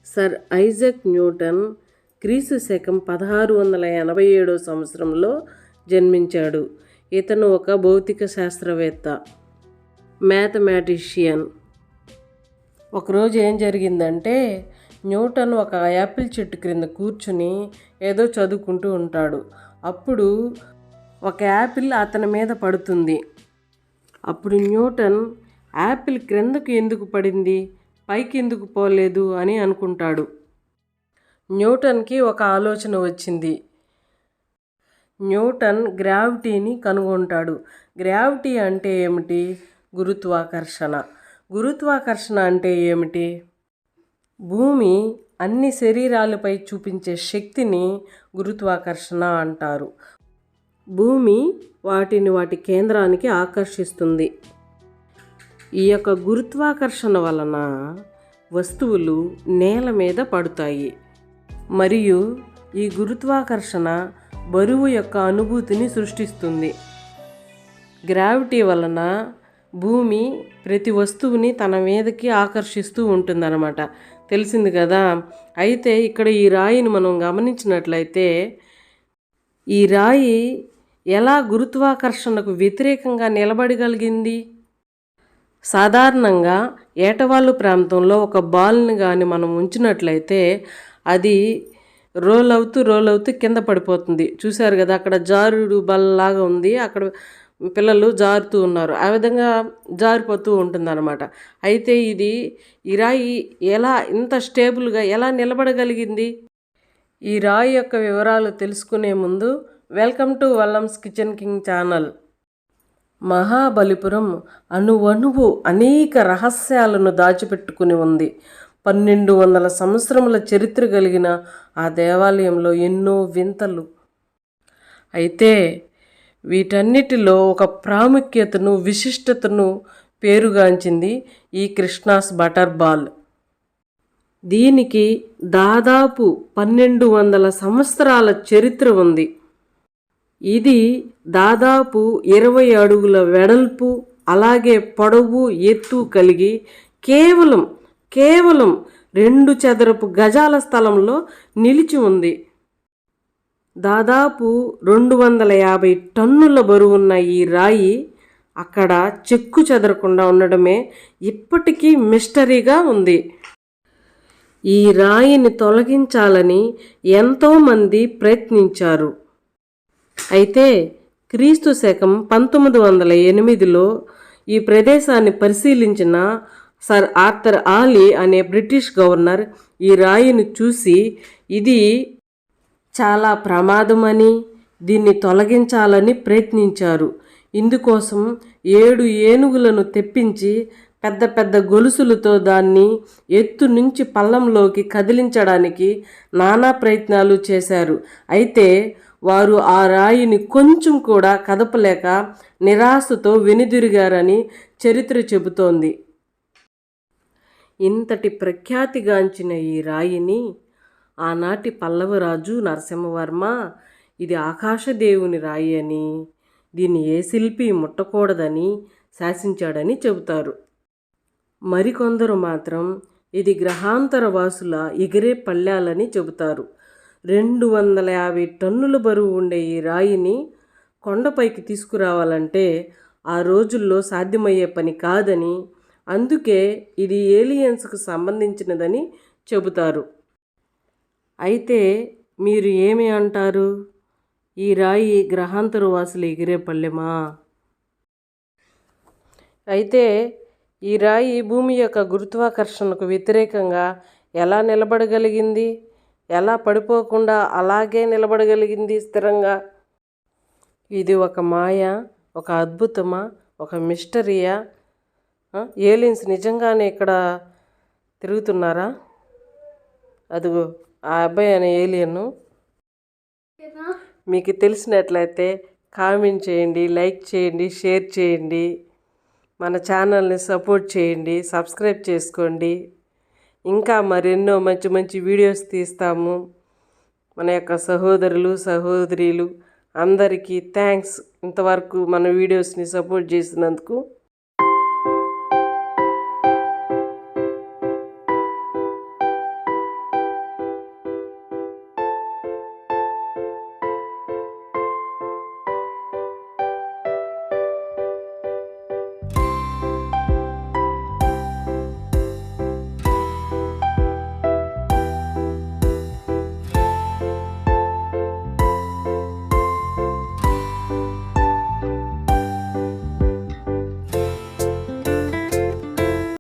Sir Isaac Newton క్రీస్తు శకం 1687 సంవత్సరంలో జన్మించాడు. ఇతను ఒక భౌతిక శాస్త్రవేత్త, మ్యాథమెటిషియన్. ఒకరోజు ఏం జరిగిందంటే, న్యూటన్ ఒక యాపిల్ చెట్టు క్రింద కూర్చుని ఏదో చదువుకుంటూ ఉంటాడు. అప్పుడు ఒక యాపిల్ అతని మీద పడుతుంది. అప్పుడు న్యూటన్ యాపిల్ క్రిందకు ఎందుకు పడింది, పైకి ఎందుకు పోలేదు అని అనుకుంటాడు. న్యూటన్కి ఒక ఆలోచన వచ్చింది. న్యూటన్ గ్రావిటీని కనుగొంటాడు. గ్రావిటీ అంటే ఏమిటి? గురుత్వాకర్షణ. గురుత్వాకర్షణ అంటే ఏమిటి? భూమి అన్ని శరీరాలపై చూపించే శక్తిని గురుత్వాకర్షణ అంటారు. భూమి వాటిని వాటి కేంద్రానికి ఆకర్షిస్తుంది. ఈ యొక్క గురుత్వాకర్షణ వలన వస్తువులు నేల మీద పడతాయి. మరియు ఈ గురుత్వాకర్షణ బరువు యొక్క అనుభూతిని సృష్టిస్తుంది. గ్రావిటీ వలన భూమి ప్రతి వస్తువుని తన మీదకి ఆకర్షిస్తూ ఉంటుందన్నమాట. తెలిసింది కదా. అయితే ఇక్కడ ఈ రాయిని మనం గమనించినట్లయితే, ఈ రాయి ఎలా గురుత్వాకర్షణకు వ్యతిరేకంగా నిలబడగలిగింది? సాధారణంగా ఏటవాళ్ళు ప్రాంతంలో ఒక బాల్ని కానీ మనం ఉంచినట్లయితే అది రోల్ అవుతూ కింద పడిపోతుంది. చూశారు కదా, అక్కడ జారుడు బల్లలాగా ఉంది, అక్కడ పిల్లలు జారుతూ ఉన్నారు. ఆ విధంగా జారిపోతూ ఉంటుందన్నమాట. అయితే ఈ రాయి ఎలా ఇంత స్టేబుల్గా ఎలా నిలబడగలిగింది? ఈ రాయి యొక్క వివరాలు తెలుసుకునే ముందు welcome to Vallam's kitchen king channel. Mahabalipuram అణువణువు అనేక రహస్యాలను దాచిపెట్టుకుని ఉంది. 1200 సంవత్సరముల చరిత్ర కలిగిన ఆ దేవాలయంలో ఎన్నో వింతలు. అయితే వీటన్నిటిలో ఒక ప్రాముఖ్యతను, విశిష్టతను పేరుగాంచింది ఈ కృష్ణాస్ బటర్ బాల్. దీనికి దాదాపు 1200 సంవత్సరాల చరిత్ర ఉంది. ఇది దాదాపు 20 అడుగుల వెడల్పు, అలాగే పొడవు, ఎత్తు కలిగి కేవలం 2 చదరపు గజాల స్థలంలో నిలిచి ఉంది. దాదాపు 250 టన్నుల బరువున్న ఈ రాయి అక్కడ చెక్కు చెదరకుండా ఉండడమే ఇప్పటికీ మిస్టరీగా ఉంది. ఈ రాయిని తొలగించాలని ఎంతోమంది ప్రయత్నించారు. అయితే క్రీస్తు శకం 1908లో ఈ ప్రదేశాన్ని పరిశీలించిన సర్ ఆర్థర్ ఆలీ అనే బ్రిటిష్ గవర్నర్ ఈ రాయిని చూసి ఇది చాలా ప్రమాదమని, దీన్ని తొలగించాలని ప్రయత్నించారు. ఇందుకోసం 7 ఏనుగులను తెప్పించి పెద్ద పెద్ద గొలుసులతో దాన్ని ఎత్తు నుంచి పల్లంలోకి కదిలించడానికి నానా ప్రయత్నాలు చేశారు. అయితే వారు ఆ రాయిని కొంచెం కూడా కదపలేక నిరాశతో వెనుదిరిగారని చరిత్ర చెబుతోంది. ఇంతటి ప్రఖ్యాతిగాంచిన ఈ రాయిని ఆనాటి పల్లవరాజు నరసింహవర్మ ఇది ఆకాశదేవుని రాయి అని, దీన్ని ఏ శిల్పి ముట్టకూడదని శాసించాడని చెబుతారు. మరికొందరు మాత్రం ఇది గ్రహాంతర వాసుల ఎగిరే పళ్ళాలని చెబుతారు. 250 టన్నుల బరువు ఉండే ఈ రాయిని కొండపైకి తీసుకురావాలంటే ఆ రోజుల్లో సాధ్యమయ్యే పని కాదని, అందుకే ఇది ఏలియన్స్కు సంబంధించినదని చెబుతారు. అయితే మీరు ఏమి అంటారు? ఈ రాయి గ్రహాంతర వాసులు ఎగిరే పళ్ళెమా? అయితే ఈ రాయి భూమి యొక్క గురుత్వాకర్షణకు వ్యతిరేకంగా ఎలా నిలబడగలిగింది? ఎలా పడిపోకుండా అలాగే నిలబడగలిగింది స్థిరంగా? ఇది ఒక మాయ, ఒక అద్భుతమా, ఒక మిస్టరీయా? ఏలియన్స్ నిజంగానే ఇక్కడ తిరుగుతున్నారా? అదిగో ఆ అబ్బాయి అనే ఏలియన్. మీకు తెలిసినట్లయితే కామెంట్ చేయండి, లైక్ చేయండి, షేర్ చేయండి, మన ఛానల్ని సపోర్ట్ చేయండి, సబ్స్క్రైబ్ చేసుకోండి. ఇంకా మరెన్నో మంచి మంచి వీడియోస్ తీస్తాము. మన యొక్క సహోదరులు సహోదరీలు అందరికీ థ్యాంక్స్. ఇంతవరకు మన వీడియోస్ని సపోర్ట్ చేసినందుకు.